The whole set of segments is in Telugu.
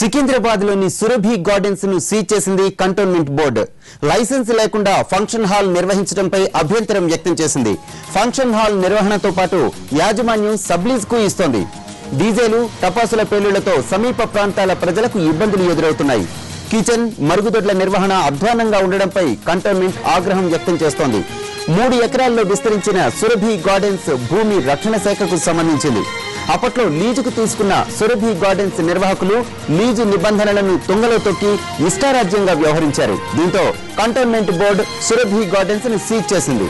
సికింద్రాబాద్లోని సురభి గార్డెన్స్ ను సీజ్ చేసింది కంటోన్మెంట్ బోర్డు. లైసెన్స్ లేకుండా ఫంక్షన్ హాల్ నిర్వహించడంపై అభ్యంతరం వ్యక్తం చేసింది. ఫంక్షన్ హాల్ నిర్వహణతో పాటు యాజమాన్యం సబ్లీజ్ కు ఇస్తోంది. డీజేలు, టపాసుల పేలుళ్లతో సమీప ప్రాంతాల ప్రజలకు ఇబ్బందులు ఎదురవుతున్నాయి. కిచెన్, మరుగుదొడ్ల నిర్వహణ అధ్వానంగా ఉండడంపై కంటోన్మెంట్ ఆగ్రహం వ్యక్తం చేస్తోంది. 3 ఎకరాల్లో విస్తరించిన సురభి గార్డెన్స్ భూమి రక్షణ శాఖకు సంబంధించింది. అప్పట్లో లీజుకు తీసుకున్న సురభి గార్డెన్స్ నిర్వాహకులు లీజు నిబంధనలను తుంగలో తొక్కి ఇష్టారాజ్యంగా వ్యవహరించారు. దీంతో కంటోన్మెంట్ బోర్డు సురభి గార్డెన్స్ ను సీజ్ చేసింది.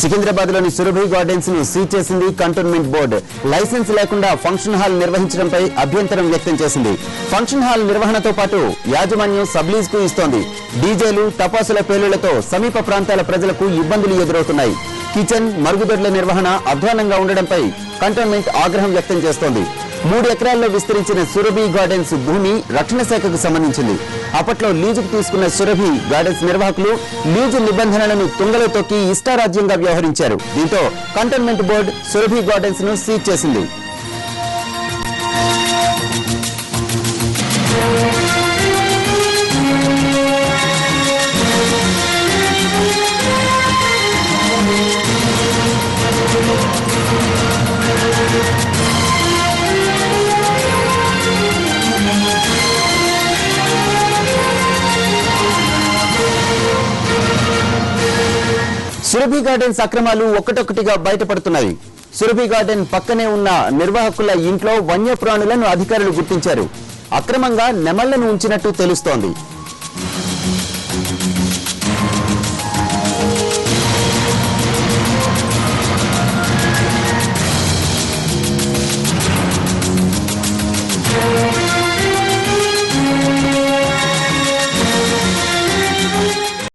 సికింద్రాబాద్లోని సురభి గార్డెన్స్ ను సీజ్ చేసింది కంటోన్మెంట్ బోర్డు. లైసెన్స్ లేకుండా ఫంక్షన్ హాల్ నిర్వహించడంపై అభ్యంతరం వ్యక్తం చేసింది. ఫంక్షన్ హాల్ నిర్వహణతో పాటు యాజమాన్యం సబ్లీజ్ కు ఇస్తోంది. డీజేలు, టపాసుల పేలుళ్లతో సమీప ప్రాంతాల ప్రజలకు ఇబ్బందులు ఎదురవుతున్నాయి. కిచెన్, మరుగుదొడ్ల నిర్వహణ అధ్వానంగా ఉండడంపై కంటోన్మెంట్ ఆగ్రహం వ్యక్తం చేస్తోంది. 3 ఎకరాల్లో విస్తరించిన సురభి గార్డెన్స్ భూమి రక్షణ శాఖకు సంబంధించింది. అప్పట్లో లీజుకు తీసుకున్న సురభి గార్డెన్స్ నిర్వాహకులు లీజు నిబంధనలను తుంగలో తొక్కి ఇష్టారాజ్యంగా వ్యవహరించారు. దీంతో కంటోన్మెంట్ బోర్డు సురభి గార్డెన్స్ ను సీజ్ చేసింది. సురభి గార్డెన్స్ అక్రమాలు ఒక్కటొక్కటిగా బయటపడుతున్నాయి. సురభి గార్డెన్ పక్కనే ఉన్న నిర్వాహకుల ఇంట్లో వన్యప్రాణులను అధికారులు గుర్తించారు. అక్రమంగా నెమళ్లను ఉంచినట్టు తెలుస్తోంది.